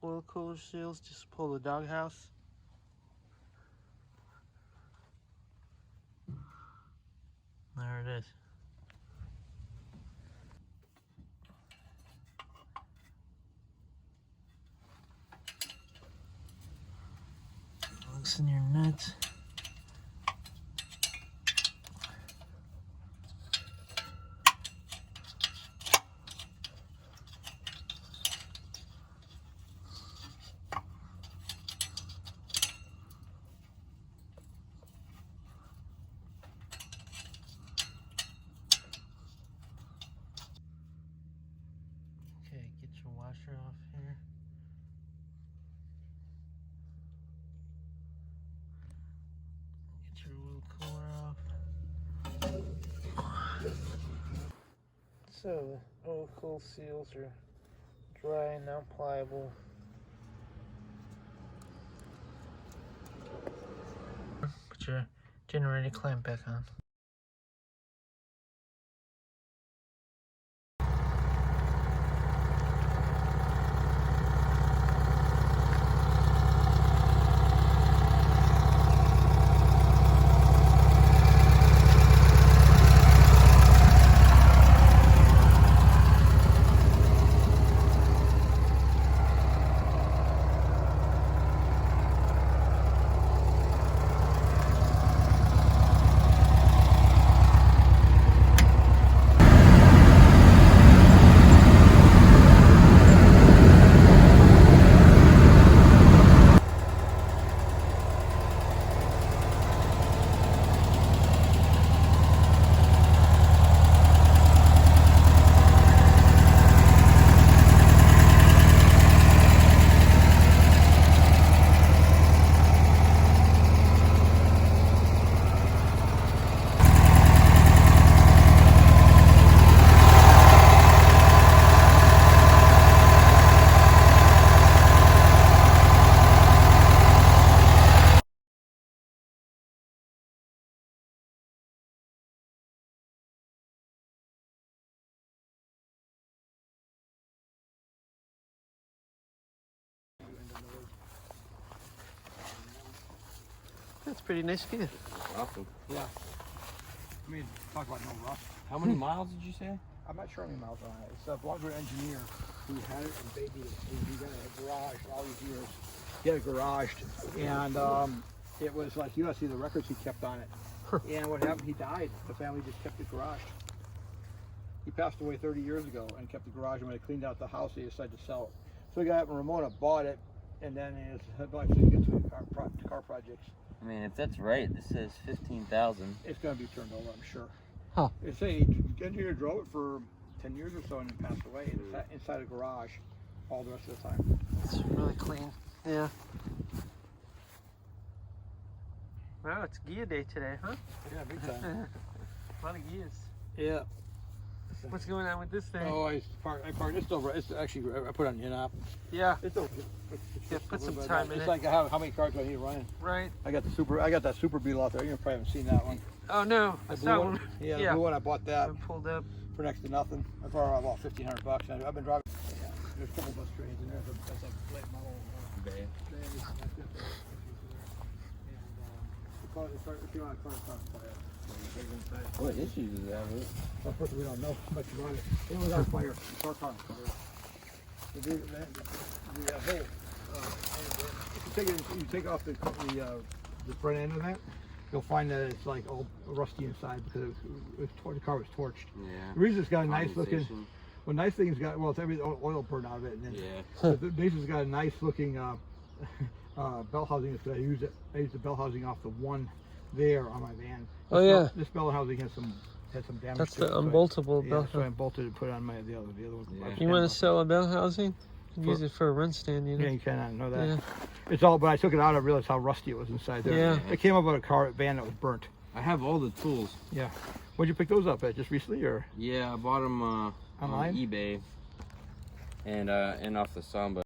oil cooler seals, just pull the doghouse. There it is. Looks in your nuts. Okay, get your washer off here. Get your oil cooler off. So the oil cool seals are dry and now pliable. Put your generator clamp back on. That's pretty nice gear. Awesome. Yeah. I mean, talk about no rust. How many miles did you say? I'm not sure how many miles on it. It's a blogger engineer who had it and babied it. He got a garage all these years. He had a garage, and it was like, you gotta see the records he kept on it. And what happened, he died. The family just kept it garaged. He passed away 30 years ago and kept the garage, and when they cleaned out the house, they decided to sell it. So the guy up in Ramona bought it, and then his wife said he gets to car projects. I mean, if that's right, this says 15,000. It's going to be turned over, I'm sure. Huh. It's a engineer drove it for 10 years or so and then passed away. And it's inside a garage all the rest of the time. It's really clean. Yeah. Wow, it's gear day today, huh? Yeah, big time. A lot of gears. Yeah. What's going on with this thing? Oh, I parked. It's over. It's actually, I put it on in-op. Yeah. It's over. Yeah, put some time in it. It's like how many cars do I need running? Right. I got that Super Beetle out there. You probably haven't seen that one. Oh no, I saw one. Yeah, the blue one. I bought that. I pulled up For next to nothing. I bought about $1,500. I've been driving. Yeah. There's a couple bus trains in there. That's a late model. Bay. If you want to car fire. What issues is that with? Of course, we don't know much about it. It was on fire. It's our car on fire. The whole, if you take off the front end of that, you'll find that it's like all rusty inside because the car was torched. Yeah. The reason it's got a nice looking, Condensation. well, nice thing's got, well, it's every oil burned out of it, and then Yeah. the base's got a nice looking bell housing. I used the bell housing off the one there on my van. Oh yeah. This bell housing has some damage. That's to the it, so unboltable yeah, bell. so I bolted and put it on the other one. Yeah. You want to sell a bell housing? You can use it for a run stand, you know. Yeah, you cannot know that. Yeah. It's all, but I took it out. I realized how rusty it was inside there. Yeah. It came up with a van that was burnt. I have all the tools. Yeah. Where'd you pick those up at? Just recently, or? Yeah, I bought them Online? on eBay and off the Samba.